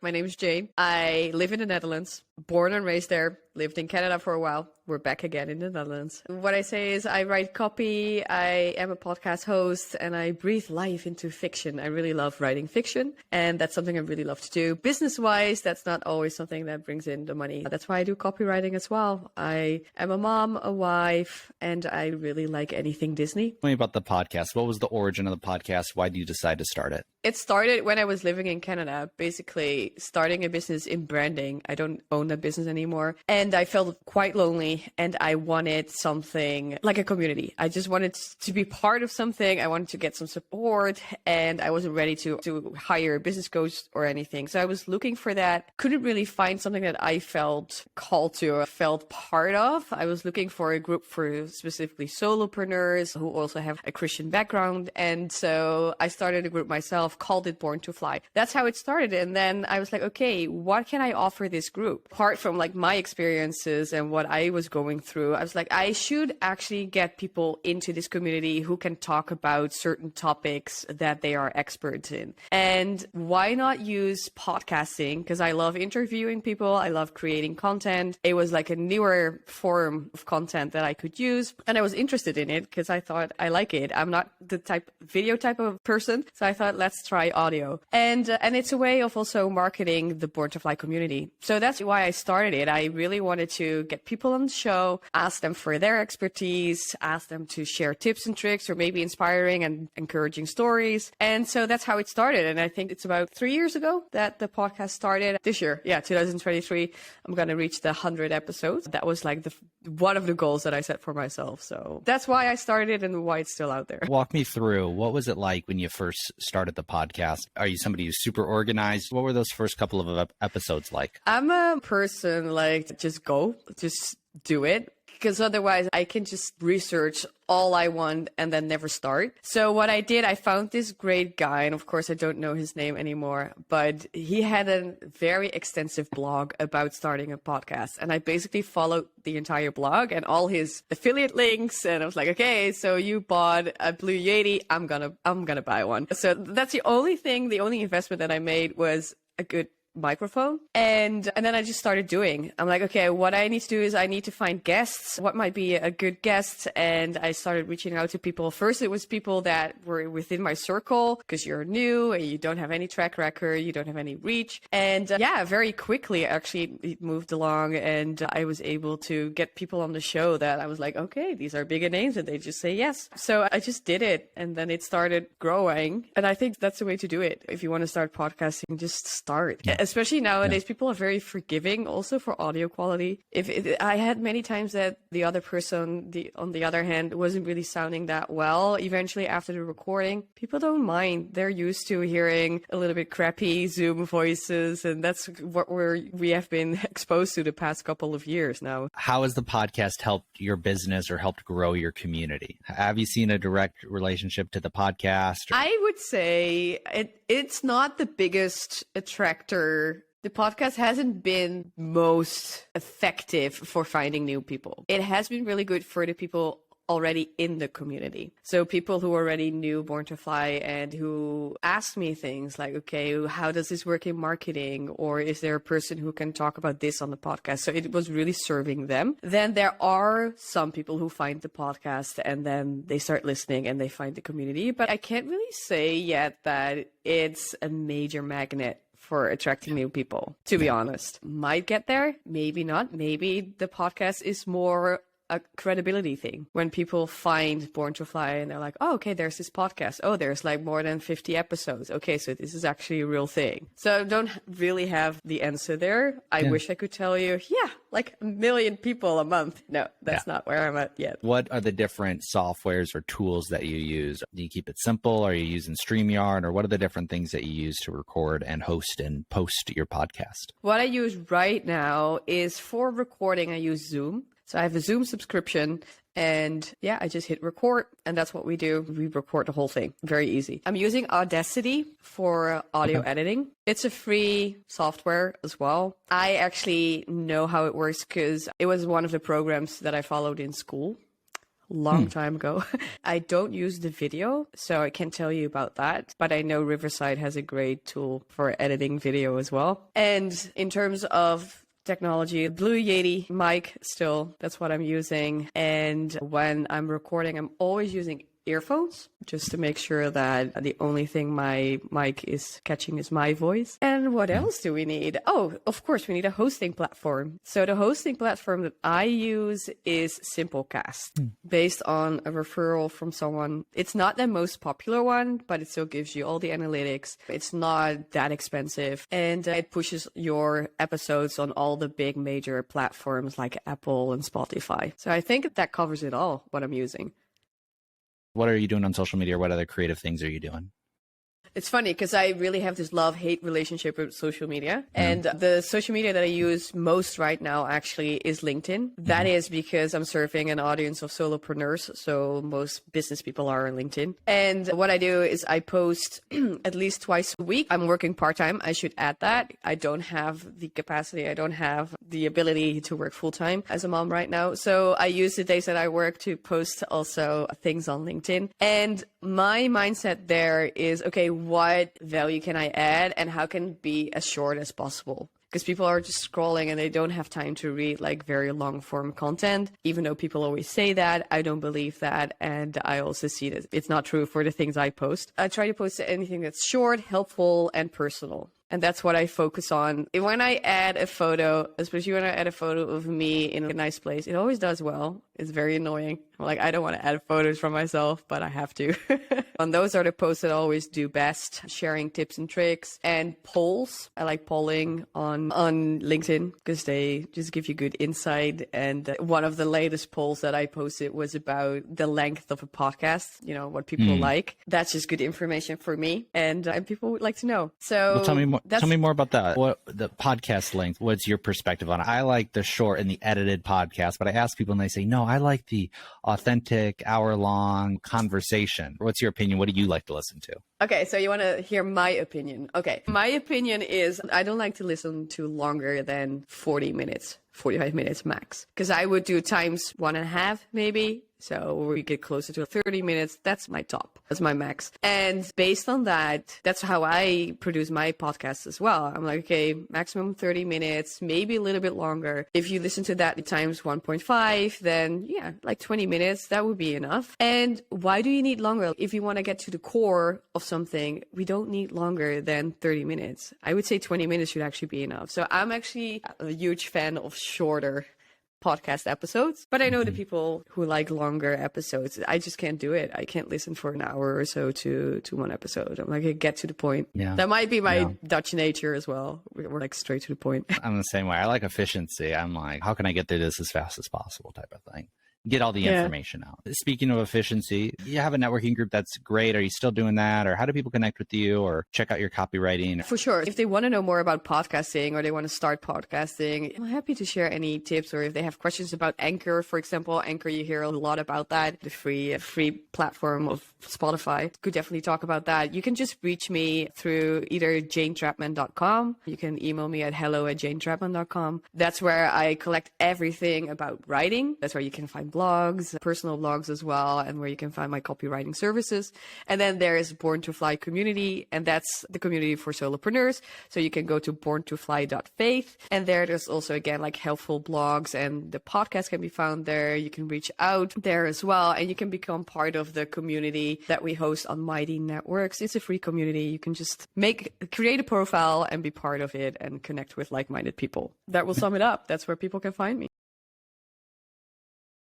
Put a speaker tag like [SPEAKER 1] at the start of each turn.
[SPEAKER 1] My name is Jane. I live in the Netherlands, born and raised there, lived in Canada for a while. We're back again in the Netherlands. What I say is I write copy, I am a podcast host, and I breathe life into fiction. I really love writing fiction, and that's something I really love to do. Business-wise, that's not always something that brings in the money. That's why I do copywriting as well. I am a mom, a wife, and I really like anything Disney.
[SPEAKER 2] Tell me about the podcast. What was the origin of the podcast? Why did you decide to start it?
[SPEAKER 1] It started when I was living in Canada, basically starting a business in branding. I don't own a business anymore. And I felt quite lonely and I wanted something like a community. I just wanted to be part of something. I wanted to get some support and I wasn't ready to hire a business coach or anything. So I was looking for that. Couldn't really find something that I felt called to or felt part of. I was looking for a group for specifically solopreneurs who also have a Christian background. And so I started a group myself, called it Born to Fly. That's how it started. And then I was like, okay, what can I offer this group? Apart from like my experiences and what I was going through, I was like, I should actually get people into this community who can talk about certain topics that they are experts in. And why not use podcasting? Because I love interviewing people. I love creating content. It was like a newer form of content that I could use. And I was interested in it because I thought I like it. I'm not the video type of person. So I thought, let's try audio. And it's a way of also marketing the Born to Fly community. So that's why I started it. I really wanted to get people on the show, ask them for their expertise, ask them to share tips and tricks or maybe inspiring and encouraging stories. And so that's how it started. And I think it's about 3 years ago that the podcast started. This year, 2023, I'm going to reach the 100 episodes. That was like one of the goals that I set for myself. So that's why I started and why it's still out there.
[SPEAKER 2] Walk me through, what was it like when you first started the podcast? Are you somebody who's super organized? What were those first couple of episodes like?
[SPEAKER 1] I'm a person like, just do it. Because otherwise I can just research all I want and then never start. So what I did, I found this great guy, and of course I don't know his name anymore, but he had a very extensive blog about starting a podcast. And I basically followed the entire blog and all his affiliate links. And I was like, okay, so you bought a Blue Yeti, I'm gonna buy one. So that's the only investment that I made was a good microphone. And then I just started doing. I'm like, okay, what I need to do is I need to find guests. What might be a good guest? And I started reaching out to people. First, it was people that were within my circle because you're new and you don't have any track record, you don't have any reach. And very quickly, actually, it moved along and I was able to get people on the show that I was like, okay, these are bigger names and they just say yes. So I just did it and then it started growing. And I think that's the way to do it. If you want to start podcasting, just start. Yeah. Especially nowadays, people are very forgiving also for audio quality. I had many times that the other person, on the other hand, wasn't really sounding that well. Eventually, after the recording, people don't mind. They're used to hearing a little bit crappy Zoom voices, and that's what we have been exposed to the past couple of years now.
[SPEAKER 2] How has the podcast helped your business or helped grow your community? Have you seen a direct relationship to the podcast?
[SPEAKER 1] I would say it's not the biggest attractor. The podcast hasn't been most effective for finding new people. It has been really good for the people already in the community. So people who already knew Born to Fly and who asked me things like, okay, how does this work in marketing? Or is there a person who can talk about this on the podcast? So it was really serving them. Then there are some people who find the podcast and then they start listening and they find the community. But I can't really say yet that it's a major magnet for attracting new people, to be honest. Might get there, maybe not. Maybe the podcast is more a credibility thing. When people find Born to Fly and they're like, oh, okay, there's this podcast. Oh, there's like more than 50 episodes. Okay, so this is actually a real thing. So I don't really have the answer there. I wish I could tell you, like 1 million people a month. No, that's not where I'm at yet.
[SPEAKER 2] What are the different softwares or tools that you use? Do you keep it simple? Are you using StreamYard? Or what are the different things that you use to record and host and post your podcast?
[SPEAKER 1] What I use right now is for recording, I use Zoom. So I have a Zoom subscription and I just hit record and that's what we do. We record the whole thing. Very easy. I'm using Audacity for audio editing. It's a free software as well. I actually know how it works because it was one of the programs that I followed in school. long time ago. I don't use the video, so I can't tell you about that. But I know Riverside has a great tool for editing video as well. And in terms of technology, Blue Yeti mic still, that's what I'm using. And when I'm recording, I'm always using earphones just to make sure that the only thing my mic is catching is my voice. And what else do we need? Oh, of course, we need a hosting platform. So the hosting platform that I use is Simplecast, based on a referral from someone. It's not the most popular one, but it still gives you all the analytics. It's not that expensive, and it pushes your episodes on all the big major platforms like Apple and Spotify. So I think that covers it all, what I'm using.
[SPEAKER 2] What are you doing on social media? What other creative things are you doing?
[SPEAKER 1] It's funny because I really have this love-hate relationship with social media. And the social media that I use most right now actually is LinkedIn. That is because I'm serving an audience of solopreneurs. So most business people are on LinkedIn. And what I do is I post at least twice a week. I'm working part-time. I should add that. I don't have the capacity. I don't have the ability to work full-time as a mom right now. So I use the days that I work to post also things on LinkedIn. And my mindset there is, okay, what value can I add and how can it be as short as possible? Because people are just scrolling and they don't have time to read like very long form content. Even though people always say that, I don't believe that. And I also see that it's not true for the things I post. I try to post anything that's short, helpful, and personal. And that's what I focus on. When I add a photo, especially when I add a photo of me in a nice place, it always does well. It's very annoying. Like, I don't want to add photos from myself, but I have to. And those are the posts that I always do best, sharing tips and tricks and polls. I like polling on LinkedIn because they just give you good insight. And one of the latest polls that I posted was about the length of a podcast, you know, what people like. That's just good information for me. And people would like to know. So
[SPEAKER 2] well, tell me more about that. What the podcast length? What's your perspective on it? I like the short and the edited podcast, but I ask people and they say, no, I like the authentic hour-long conversation. What's your opinion? What do you like to listen to?
[SPEAKER 1] Okay, so you want to hear my opinion. Okay, my opinion is I don't like to listen to longer than 40 minutes, 45 minutes max. Because I would do times 1.5 maybe. So we get closer to 30 minutes. That's my top. That's my max. And based on that, that's how I produce my podcast as well. I'm like, okay, maximum 30 minutes, maybe a little bit longer. If you listen to that times 1.5, then yeah, like 20 minutes, that would be enough. And why do you need longer? If you want to get to the core of something, we don't need longer than 30 minutes. I would say 20 minutes should actually be enough. So I'm actually a huge fan of shorter podcast episodes, but I know the people who like longer episodes. I just can't do it. I can't listen for an hour or so to one episode. I'm like, get to the point. Yeah. That might be my Dutch nature as well. We're like straight to the point.
[SPEAKER 2] I'm the same way. I like efficiency. I'm like, how can I get through this as fast as possible type of thing? Get all the information out. Speaking of efficiency, you have a networking group that's great. Are you still doing that? Or how do people connect with you or check out your copywriting?
[SPEAKER 1] For sure. If they want to know more about podcasting or they want to start podcasting, I'm happy to share any tips. Or if they have questions about Anchor, for example, Anchor, you hear a lot about that, the free platform of Spotify. Could definitely talk about that. You can just reach me through either janetrapman.com. You can email me at hello@janetrapman.com. That's where I collect everything about writing. That's where you can find blogs, personal blogs as well, and where you can find my copywriting services. And then there is Born to Fly community, and that's the community for solopreneurs. So you can go to borntofly.faith, and there's also, again, like helpful blogs, and the podcast can be found there. You can reach out there as well, and you can become part of the community that we host on Mighty Networks. It's a free community. You can just create a profile and be part of it and connect with like-minded people. That will sum it up. That's where people can find me.